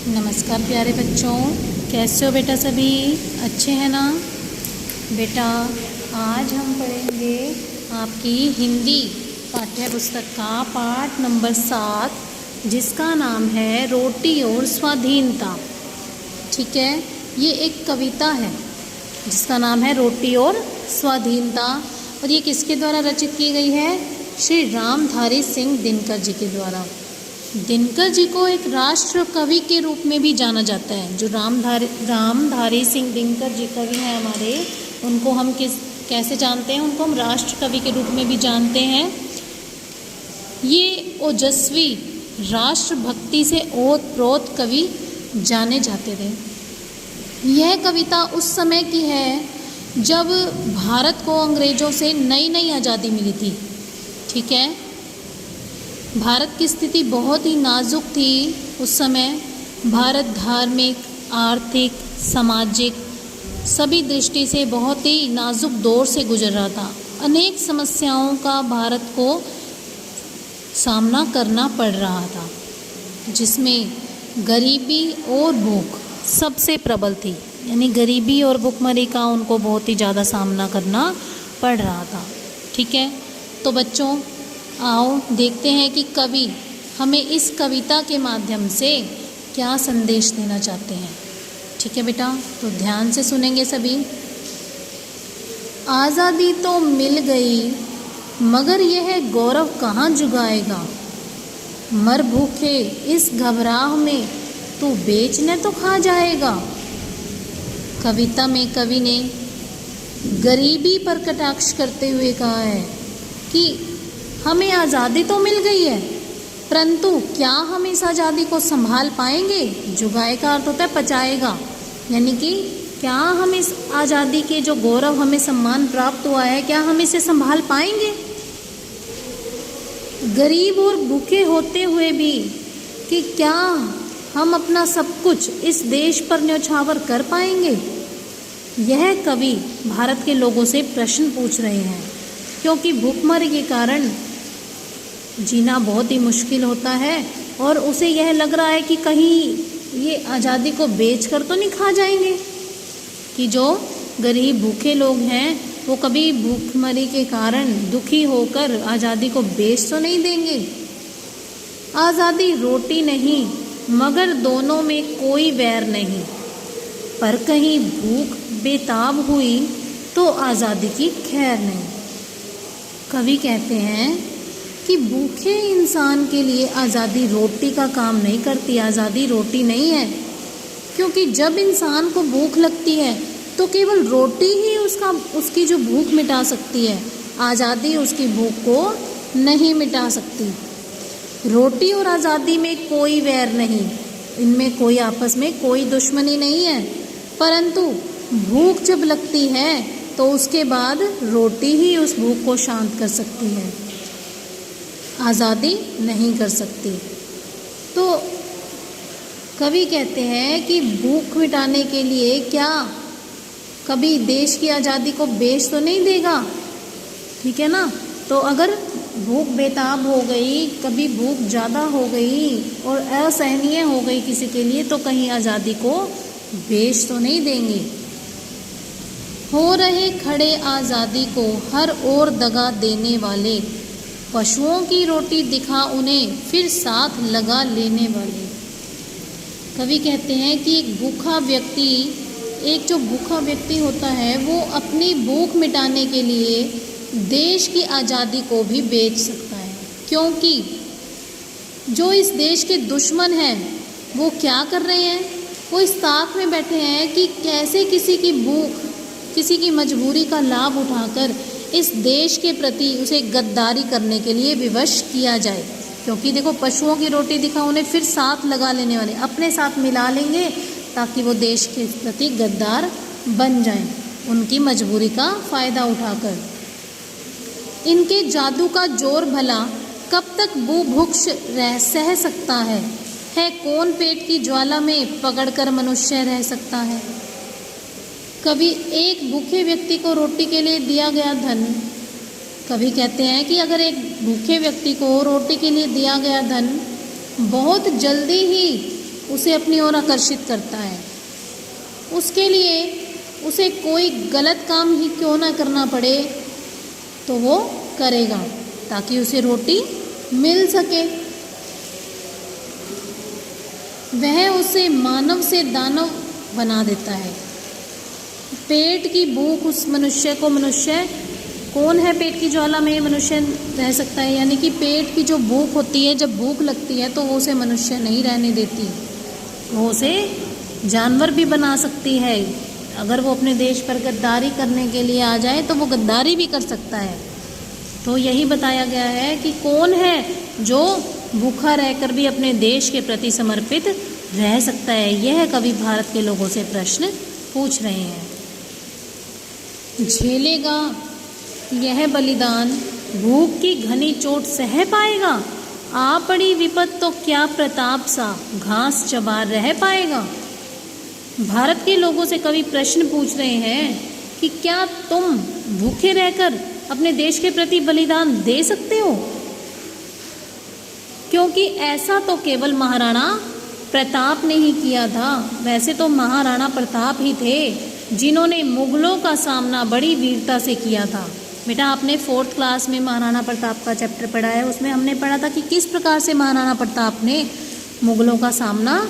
नमस्कार प्यारे बच्चों, कैसे हो बेटा? सभी अच्छे हैं ना? बेटा आज हम पढ़ेंगे आपकी हिंदी पाठ्य पुस्तक का पाठ नंबर 7, जिसका नाम है रोटी और स्वाधीनता। ठीक है, ये एक कविता है जिसका नाम है रोटी और स्वाधीनता, और ये किसके द्वारा रचित की गई है? श्री रामधारी सिंह दिनकर जी के द्वारा। दिनकर जी को एक राष्ट्र कवि के रूप में भी जाना जाता है। जो रामधारी सिंह दिनकर जी कवि हैं हमारे, उनको हम कैसे जानते हैं? उनको हम राष्ट्र कवि के रूप में भी जानते हैं। ये ओजस्वी राष्ट्र भक्ति से ओतप्रोत कवि जाने जाते थे। यह कविता उस समय की है जब भारत को अंग्रेज़ों से नई नई आज़ादी मिली थी। ठीक है, भारत की स्थिति बहुत ही नाजुक थी उस समय। भारत धार्मिक, आर्थिक, सामाजिक सभी दृष्टि से बहुत ही नाजुक दौर से गुजर रहा था। अनेक समस्याओं का भारत को सामना करना पड़ रहा था, जिसमें गरीबी और भूख सबसे प्रबल थी। यानी गरीबी और भूखमरी का उनको बहुत ही ज़्यादा सामना करना पड़ रहा था। ठीक है, तो बच्चों आओ देखते हैं कि कवि हमें इस कविता के माध्यम से क्या संदेश देना चाहते हैं। ठीक है बेटा, तो ध्यान से सुनेंगे सभी। आज़ादी तो मिल गई मगर यह गौरव कहाँ जुगाएगा, मर भूखे इस घबराह में तू बेचने तो खा जाएगा। कविता में कवि ने गरीबी पर कटाक्ष करते हुए कहा है कि हमें आज़ादी तो मिल गई है, परंतु क्या हम इस आज़ादी को संभाल पाएंगे? जुगाए का अर्थ होता है पचाएगा, यानी कि क्या हम इस आज़ादी के जो गौरव हमें सम्मान प्राप्त हुआ है, क्या हम इसे संभाल पाएंगे? गरीब और भूखे होते हुए भी कि क्या हम अपना सब कुछ इस देश पर न्यौछावर कर पाएंगे? यह कवि भारत के लोगों से प्रश्न पूछ रहे हैं, क्योंकि भूखमरी के कारण जीना बहुत ही मुश्किल होता है और उसे यह लग रहा है कि कहीं ये आज़ादी को बेच कर तो नहीं खा जाएंगे, कि जो गरीब भूखे लोग हैं वो कभी भूखमरी के कारण दुखी होकर आज़ादी को बेच तो नहीं देंगे। आज़ादी रोटी नहीं मगर दोनों में कोई वैर नहीं, पर कहीं भूख बेताब हुई तो आज़ादी की खैर नहीं। कवि कहते हैं कि भूखे इंसान के लिए आज़ादी रोटी का काम नहीं करती, आज़ादी रोटी नहीं है, क्योंकि जब इंसान को भूख लगती है तो केवल रोटी ही उसकी जो भूख मिटा सकती है। आज़ादी उसकी भूख को नहीं मिटा सकती। रोटी और आज़ादी में कोई वैर नहीं, इनमें कोई आपस में कोई दुश्मनी नहीं है, परंतु भूख जब लगती है तो उसके बाद रोटी ही उस भूख को शांत कर सकती है, आज़ादी नहीं कर सकती। तो कवि कहते हैं कि भूख मिटाने के लिए क्या कभी देश की आज़ादी को बेच तो नहीं देगा? ठीक है ना, तो अगर भूख बेताब हो गई, कभी भूख ज़्यादा हो गई और असहनीय हो गई किसी के लिए, तो कहीं आज़ादी को बेच तो नहीं देंगे। हो रहे खड़े आज़ादी को हर ओर दगा देने वाले, पशुओं की रोटी दिखा उन्हें फिर साथ लगा लेने वाले। कवि कहते हैं कि एक जो भूखा व्यक्ति होता है वो अपनी भूख मिटाने के लिए देश की आज़ादी को भी बेच सकता है, क्योंकि जो इस देश के दुश्मन हैं वो क्या कर रहे हैं? वो इस ताक में बैठे हैं कि कैसे किसी की भूख, किसी की मजबूरी का लाभ उठाकर इस देश के प्रति उसे गद्दारी करने के लिए विवश किया जाए। क्योंकि देखो, पशुओं की रोटी दिखा उन्हें फिर साथ लगा लेने वाले, अपने साथ मिला लेंगे ताकि वो देश के प्रति गद्दार बन जाएं, उनकी मजबूरी का फ़ायदा उठाकर। इनके जादू का जोर भला कब तक भूख सह सकता है कौन पेट की ज्वाला में पकड़कर मनुष्य रह सकता है। कभी एक भूखे व्यक्ति को रोटी के लिए दिया गया धन, कभी कहते हैं कि अगर एक भूखे व्यक्ति को रोटी के लिए दिया गया धन बहुत जल्दी ही उसे अपनी ओर आकर्षित करता है। उसके लिए उसे कोई गलत काम ही क्यों ना करना पड़े तो वो करेगा ताकि उसे रोटी मिल सके। वह उसे मानव से दानव बना देता है। पेट की भूख उस मनुष्य को, मनुष्य कौन है पेट की ज्वाला में मनुष्य रह सकता है, यानी कि पेट की जो भूख होती है, जब भूख लगती है तो वो उसे मनुष्य नहीं रहने देती, वो उसे जानवर भी बना सकती है। अगर वो अपने देश पर गद्दारी करने के लिए आ जाए तो वो गद्दारी भी कर सकता है। तो यही बताया गया है कि कौन है जो भूखा रहकर भी अपने देश के प्रति समर्पित रह सकता है। यह कवि भारत के लोगों से प्रश्न पूछ रहे हैं। झेलेगा यह बलिदान, भूख की घनी चोट सह पाएगा, आ पड़ी विपत तो क्या प्रताप सा घास चबा रह पाएगा। भारत के लोगों से कवि प्रश्न पूछ रहे हैं कि क्या तुम भूखे रहकर अपने देश के प्रति बलिदान दे सकते हो, क्योंकि ऐसा तो केवल महाराणा प्रताप ने ही किया था। वैसे तो महाराणा प्रताप ही थे जिन्होंने मुगलों का सामना बड़ी वीरता से किया था। बेटा आपने 4th क्लास में महाराणा प्रताप का चैप्टर पढ़ा है, उसमें हमने पढ़ा था कि किस प्रकार से महाराणा प्रताप ने मुगलों का सामना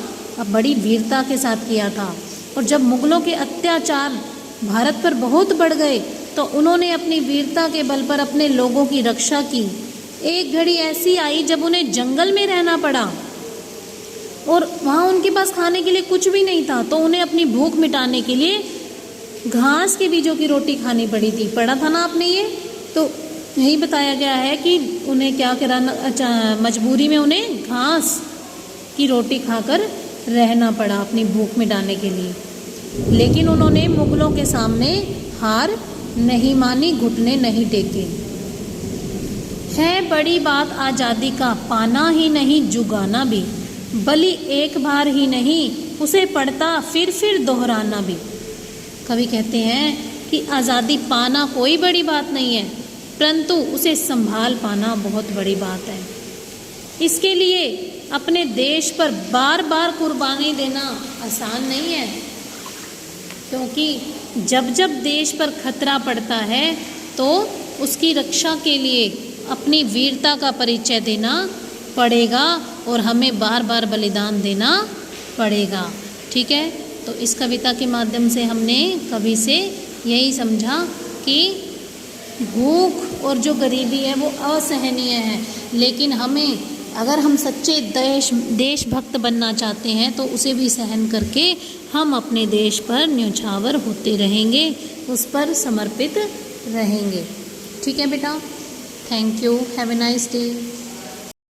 बड़ी वीरता के साथ किया था। और जब मुगलों के अत्याचार भारत पर बहुत बढ़ गए तो उन्होंने अपनी वीरता के बल पर अपने लोगों की रक्षा की। एक घड़ी ऐसी आई जब उन्हें जंगल में रहना पड़ा और वहाँ उनके पास खाने के लिए कुछ भी नहीं था, तो उन्हें अपनी भूख मिटाने के लिए घास के बीजों की रोटी खानी पड़ी थी। पढ़ा था ना आपने ये? तो यही बताया गया है कि उन्हें क्या कराना, मजबूरी में उन्हें घास की रोटी खाकर रहना पड़ा अपनी भूख मिटाने के लिए। लेकिन उन्होंने मुगलों के सामने हार नहीं मानी, घुटने नहीं टेके। है बड़ी बात आज़ादी का, पाना ही नहीं जुगाना भी, बलि एक बार ही नहीं उसे पड़ता फिर दोहराना भी। कवि कहते हैं कि आज़ादी पाना कोई बड़ी बात नहीं है, परंतु उसे संभाल पाना बहुत बड़ी बात है। इसके लिए अपने देश पर बार बार कुर्बानी देना आसान नहीं है, क्योंकि जब जब देश पर खतरा पड़ता है तो उसकी रक्षा के लिए अपनी वीरता का परिचय देना पड़ेगा और हमें बार बार बलिदान देना पड़ेगा। ठीक है, तो इस कविता के माध्यम से हमने कवि से यही समझा कि भूख और जो गरीबी है वो असहनीय है, लेकिन हमें अगर हम सच्चे देशभक्त बनना चाहते हैं तो उसे भी सहन करके हम अपने देश पर न्योछावर होते रहेंगे, उस पर समर्पित रहेंगे। ठीक है बेटा, thank you, have a nice day.